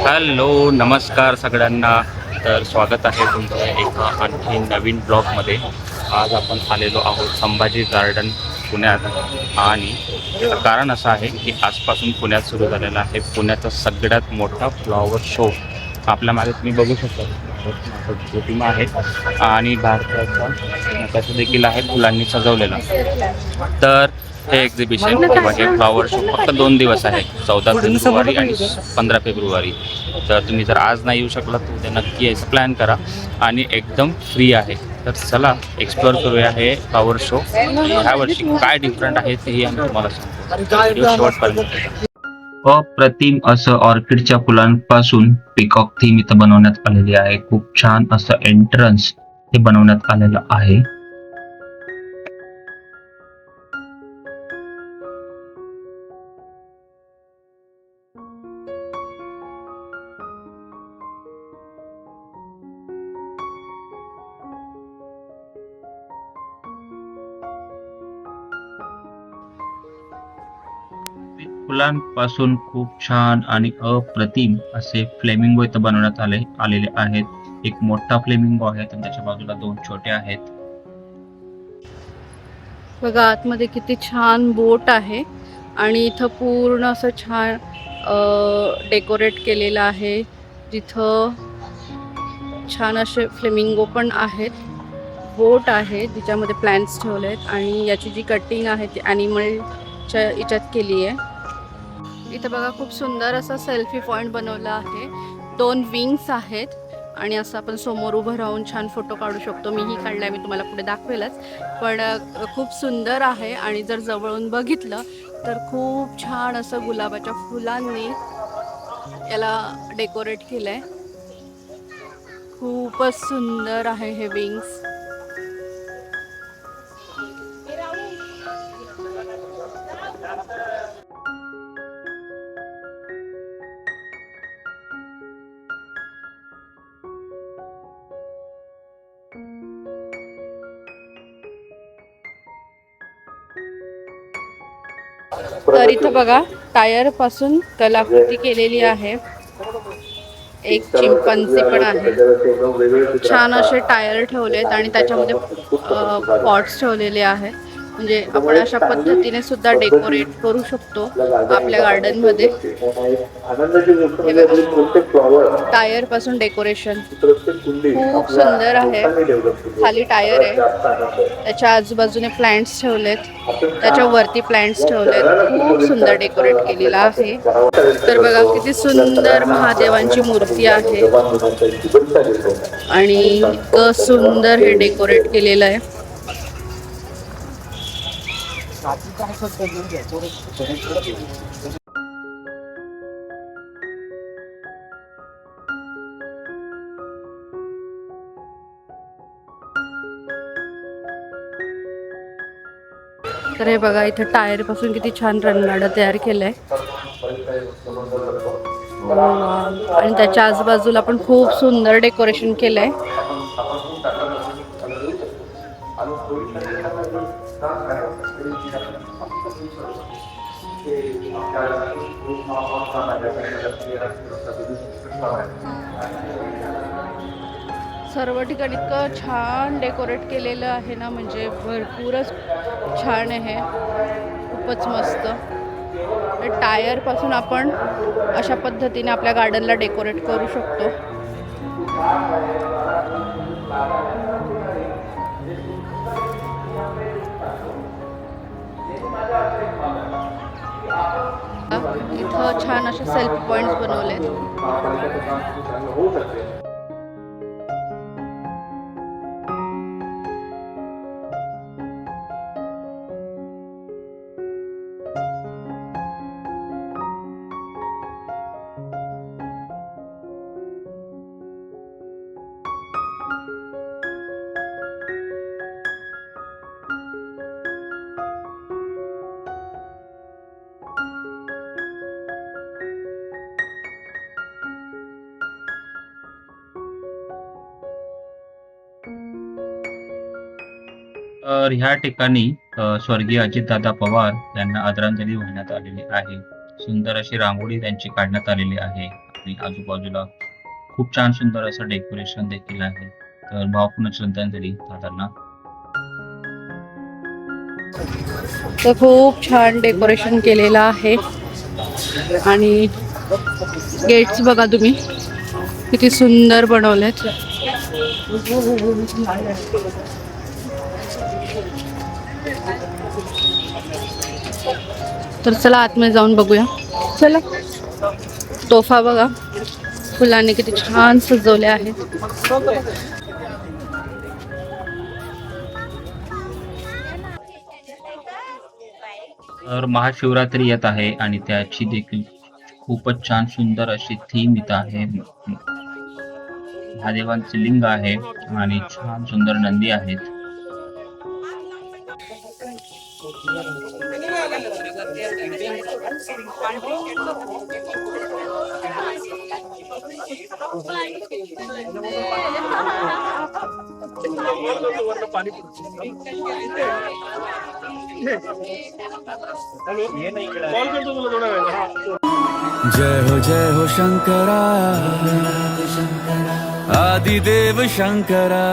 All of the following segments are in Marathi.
हॅलो नमस्कार सगळ्यांना. तर स्वागत आहे तुमचं एका आणखी नवीन ब्लॉगमध्ये. आज आपण आलेलो आहोत संभाजी गार्डन पुण्यात आणि त्याचं कारण असं आहे की आजपासून पुण्यात सुरू झालेला आहे पुण्याचा सगळ्यात मोठा फ्लॉवर शो. आपल्या मागे तुम्ही बघू शकता प्रतिमा आहे आणि भारताचा त्याचं देखील आहे फुलांनी सजवलेला. तर हे एक्झिबिशन किंवा हे फ्लॉवर शो फक्त 2 दिवस आहे, 14 फेब्रुवारी आणि 15 फेब्रुवारी. तर तुम्ही जर आज नाही येऊ शकला तर उद्या नक्की यायचं प्लॅन करा आणि एकदम फ्री आहे. तर चला एक्सप्लोअर करूया हे फ्लॉवर शो. ह्या वर्षी काय डिफरंट आहे तेही आम्ही तुम्हाला सांगतो. व्हिडिओ शेवटपर्यंत. अप्रतिम असं ऑर्किडच्या फुलांपासून पिकॉक थीम इथं बनवण्यात आलेली आहे. खूप छान असं एंट्रन्स हे बनवण्यात आलेलं आहे. फुलांपासून खूप छान आणि अप्रतिम असे फ्लेमिंगो इथं बनवण्यात आलेले आहेत. एक मोठा फ्लेमिंगो आहे आणि त्याच्या बाजूला 2 छोटे आहेत. बघा आतमध्ये किती छान बोट आहे आणि इथं पूर्ण असं छान डेकोरेट केलेलं आहे. जिथं छान असे फ्लेमिंगो पण आहेत. बोट आहे जिच्यामध्ये प्लॅन्ट्स ठेवले आहेत आणि याची जी कटिंग आहे ती ॲनिमलच्या याच्यात केली आहे. इथं बघा खूप सुंदर असा सेल्फी पॉईंट बनवला आहे. 2 विंग्स आहेत आणि असं आपण समोर उभं राहून छान फोटो काढू शकतो. मीही काढलाय, मी तुम्हाला पुढे दाखवेलच. पण खूप सुंदर आहे आणि जर जवळून बघितलं तर खूप छान असं गुलाबाच्या फुलांनी याला डेकोरेट केलंय. खूपच सुंदर आहे हे विंग्स. तर इथं बघा टायर पासून कलाकृती केलेली आहे. एक चिंपांझी पण आहे. छान असे टायर ठेवलेत आणि त्याच्यामध्ये पॉट्स ठेवलेले आहेत. म्हणजे आपण अशा पद्धतीने सुद्धा डेकोरेट करू शकतो आपल्या गार्डनमध्ये. टायर पासून डेकोरेशन खूप सुंदर आहे. खाली टायर आहे, त्याच्या आजूबाजूने प्लांट्स ठेवलेत, त्याच्यावरती प्लांट्स ठेवलेत. खूप सुंदर डेकोरेट केलेला आहे. तर बघा किती सुंदर महादेवांची मूर्ती आहे आणि इतकं सुंदर हे डेकोरेट केलेलं आहे. तर हे बघा इथं टायर पासून किती छान रणगाडा तयार केलाय. आणि त्याच्या आजूबाजूला पण खूप सुंदर डेकोरेशन केलंय. सर्व ठिकाणी इतकं छान डेकोरेट केलेलं आहे ना, म्हणजे भरपूरच छान आहे. खूपच मस्त. टायर पासून आपण अशा पद्धतीने आपल्या गार्डनला डेकोरेट करू शकतो. इथं छान असे सेल्फी पॉइंट्स बनवलेत. तर ह्या ठिकाणी स्वर्गीय अजितदादा पवार यांना आदरांजली वाहण्यात आलेली आहे. सुंदर अशी रांगोळी त्यांची काढण्यात आलेली आहे आणि आजूबाजूला खूप छान सुंदर असं डेकोरेशन देखील आहे. तर भावपूर्ण श्रद्धांजली दादांना. तर खूप छान डेकोरेशन केलेलं आहे आणि गेट्स बघा तुम्ही किती सुंदर बनवलेत. तर चला आतमध्ये जाऊन बघूया. चला. तोफा बघा फुलांनी किती छान सजवले आहेत. तर महाशिवरात्री येत आहे आणि त्याची देखील खूपच छान सुंदर अशी थीम इथं आहे. महादेवांचे लिंग आहे आणि छान सुंदर नंदी आहेत. जय हो शंकरा आदिदेव शंकरा.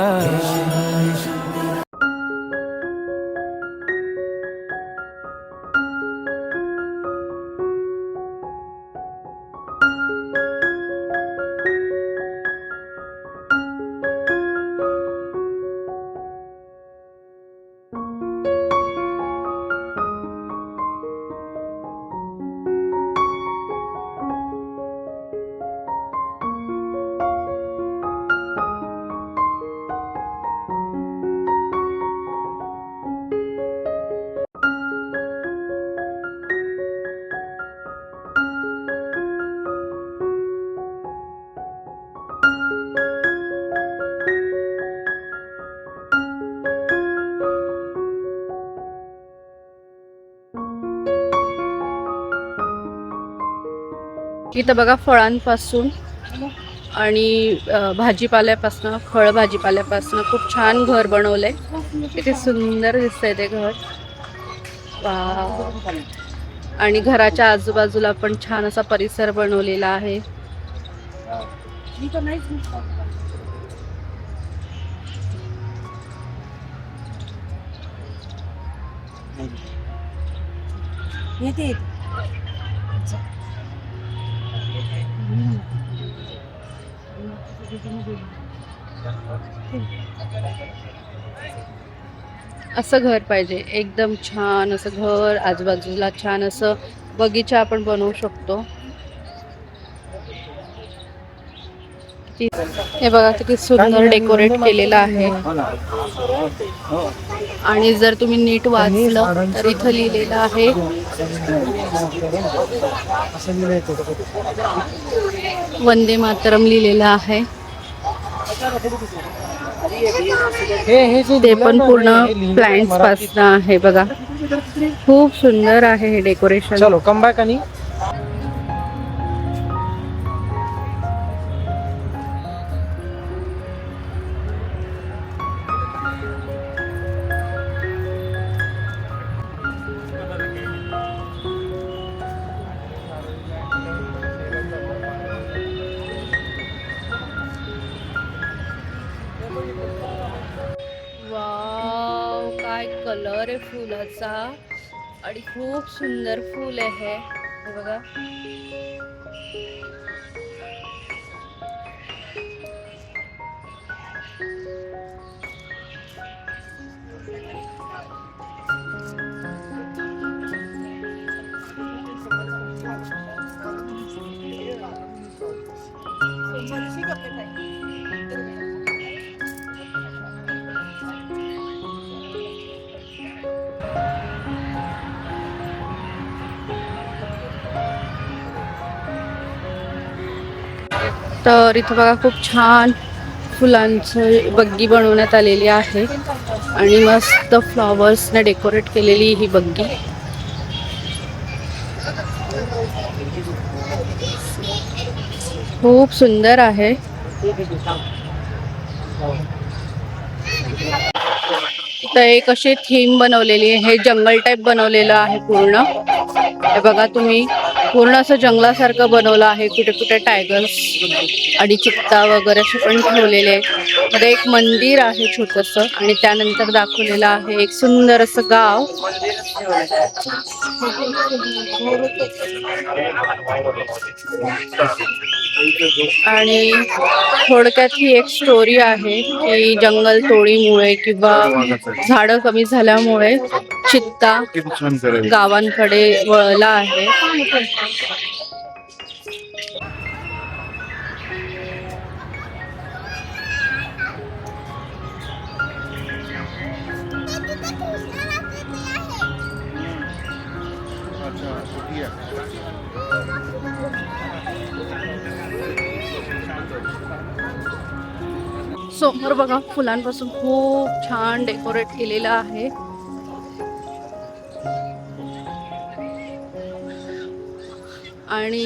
इथं बघा फळांपासून आणि भाजीपाल्यापासून फळ भाजीपाल्यापासून खूप छान घर बनवलंय. किती सुंदर दिसतंय ते घर. वाव. आणि घराच्या आजूबाजूला पण छान असा परिसर बनवलेला आहे. असं घर पाहिजे एकदम छान असं घर. आजूबाजूला छान असं बगीचा आपण बनवू शकतो. हे बघा किती सुंदर डेकोरेट केलेलं आहे. आणि जर तुम्ही नीट वाचलं तर इथं लिहिलेलं आहे वंदे मातरम लिहिलेलं आहे. ते पण पूर्ण प्लांट्स पासून आहे बघा. खूप सुंदर आहे हे डेकोरेशन. चलो कम बॅक. आणि वाव काय कलर आहे फुलाचा आणि खूप सुंदर फूल आहे हे बघा. तर इथं बघा खूप छान फुलांचं बग्गी बनवण्यात आलेली आहे आणि मस्त फ्लॉवर्सने डेकोरेट केलेली ही बग्गी. खूप सुंदर आहे. तर एक अशी थीम बनवलेली आहे. हे जंगल टाइप बनवलेलं आहे पूर्ण. हे बघा तुम्ही पूर्ण असं जंगलासारखं बनवलं आहे. कुठे कुठे टायगर्स आणि चित्ता वगैरे असे पण ठेवलेले आहेत. मध्ये एक मंदिर आहे छोटंसं आणि त्यानंतर दाखवलेलं आहे एक सुंदर असं गाव. आणि थोडक्यात ही एक स्टोरी आहे की जंगल तोडीमुळे किंवा झाडं कमी झाल्यामुळे चित्ता गावांकडे वळला आहे. समोर बघा फुलांपासून खूप छान डेकोरेट केलेलं आहे. आणि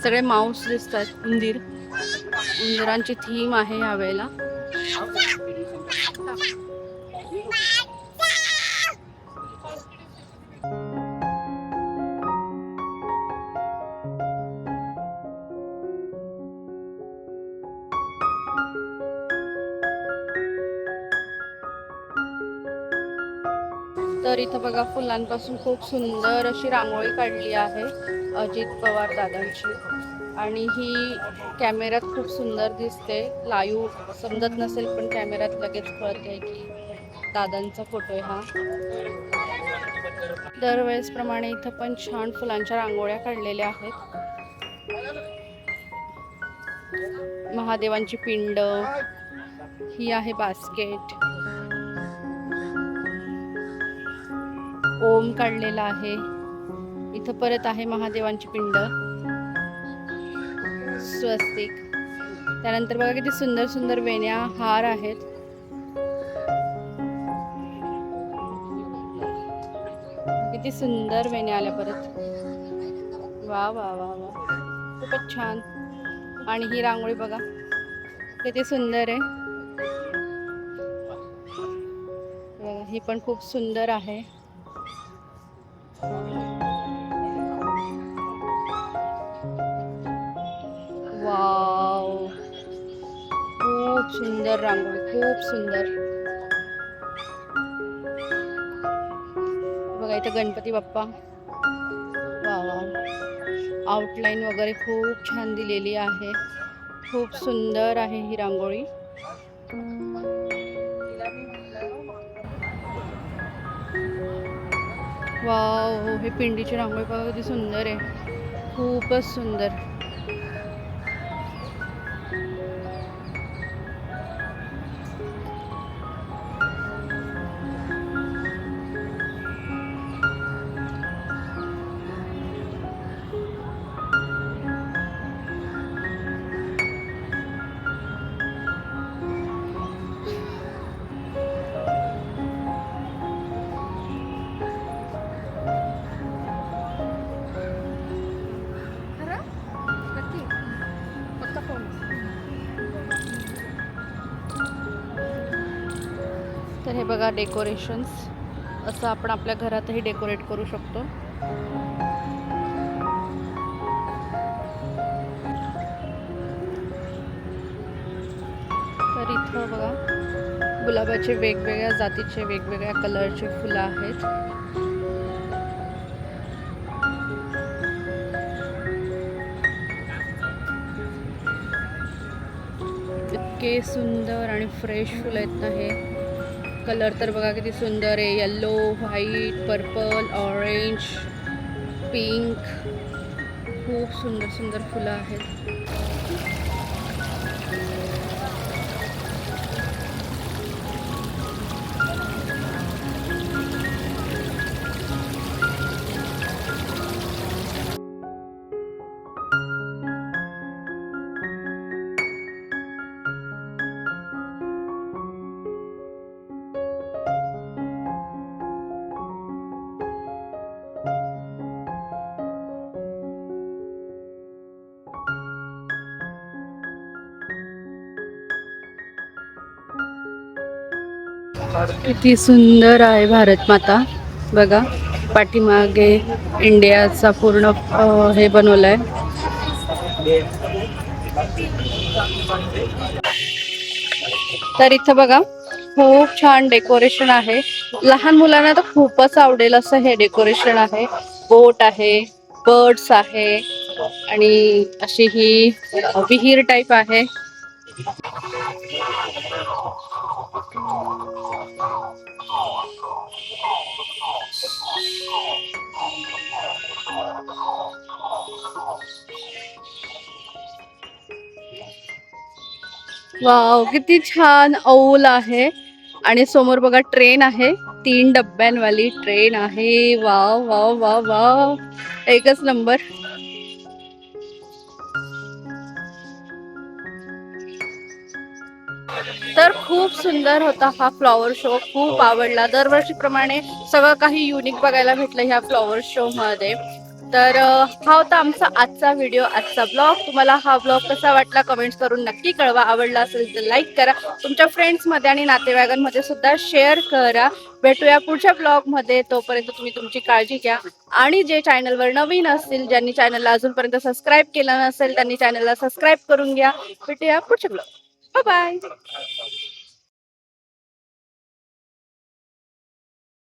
सगळे माऊस दिसतात. उंदरांची थीम आहे यावेळेला. तर इथं बघा फुलांपासून खूप सुंदर अशी रांगोळी काढली आहे अजित पवार दादांची. आणि ही कॅमेऱ्यात खूप सुंदर दिसते. लाईव्ह समजत नसेल पण कॅमेऱ्यात लगेच कळते की दादांचा फोटो आहे हा. दरवेळेसप्रमाणे इथं पण छान फुलांच्या रांगोळ्या काढलेल्या आहेत. महादेवांची पिंड ही आहे. बास्केट ओम काढलेला आहे. इथं परत आहे महादेवांची पिंड, स्वस्तिक. त्यानंतर बघा किती सुंदर सुंदर वेण्या हार आहेत. किती सुंदर वेण्या आल्या परत. वा वा वा वा, खूपच छान. आणि ही रांगोळी बघा किती सुंदर आहे. ही पण खूप सुंदर आहे. वाव, खूप सुंदर रांगोळी, खूप सुंदर. बघा इथं गणपती बाप्पा. वा वा, आउटलाईन वगैरे खूप छान दिलेली आहे. खूप सुंदर आहे ही रांगोळी. वाव, हे पिंडीची रांगोळी बघा किती सुंदर आहे. खूपच सुंदर. तर हे बघा डेकोरेशन्स, असं आपण आपल्या घरातही डेकोरेट करू शकतो. तर इथं बघा गुलाबाचे वेगवेगळ्या जातीचे वेगवेगळ्या कलरचे फुलं आहेत. इतके सुंदर आणि फ्रेश फुलं आहेत ना हे. कलर तर बघा किती सुंदर आहे. Yellow, white, purple, orange, pink. खूप सुंदर सुंदर फुलं आहेत. किती सुंदर आहे भारत माता बघा. पाठीमागे इंडियाचा पूर्ण हे बनवलंय. तर इथं बघा खूप छान डेकोरेशन आहे. लहान मुलांना तर खूपच आवडेल असं हे डेकोरेशन आहे. बोट आहे, बर्ड्स आहे आणि अशी ही विहीर टाईप आहे. वाव, किती छान औल आहे. आणि समोर बघा ट्रेन आहे, 3 डब्यांवाली ट्रेन आहे. वाव वाव वाव वाव, एकच नंबर. तर खूप सुंदर होता हा फ्लॉवर शो, खूप आवडला. दरवर्षीप्रमाणे सगळं काही युनिक बघायला भेटलं ह्या फ्लॉवर शो मध्ये. तर हा होता आमचा आजचा व्हिडिओ, आजचा ब्लॉग. तुम्हाला हा ब्लॉग कसा वाटला कमेंट्स करून नक्की कळवा. आवडला असेल तर लाईक करा, तुमच्या फ्रेंड्समध्ये आणि नातेवाईकांमध्ये सुद्धा शेअर करा. भेटूया पुढच्या ब्लॉगमध्ये. तोपर्यंत तुम्ही तुमची काळजी घ्या. आणि जे चॅनलवर नवीन असतील, ज्यांनी चॅनलला अजूनपर्यंत सबस्क्राईब केलं नसेल, त्यांनी चॅनलला सबस्क्राईब करून घ्या. भेटूया पुढच्या ब्लॉग. Bye bye.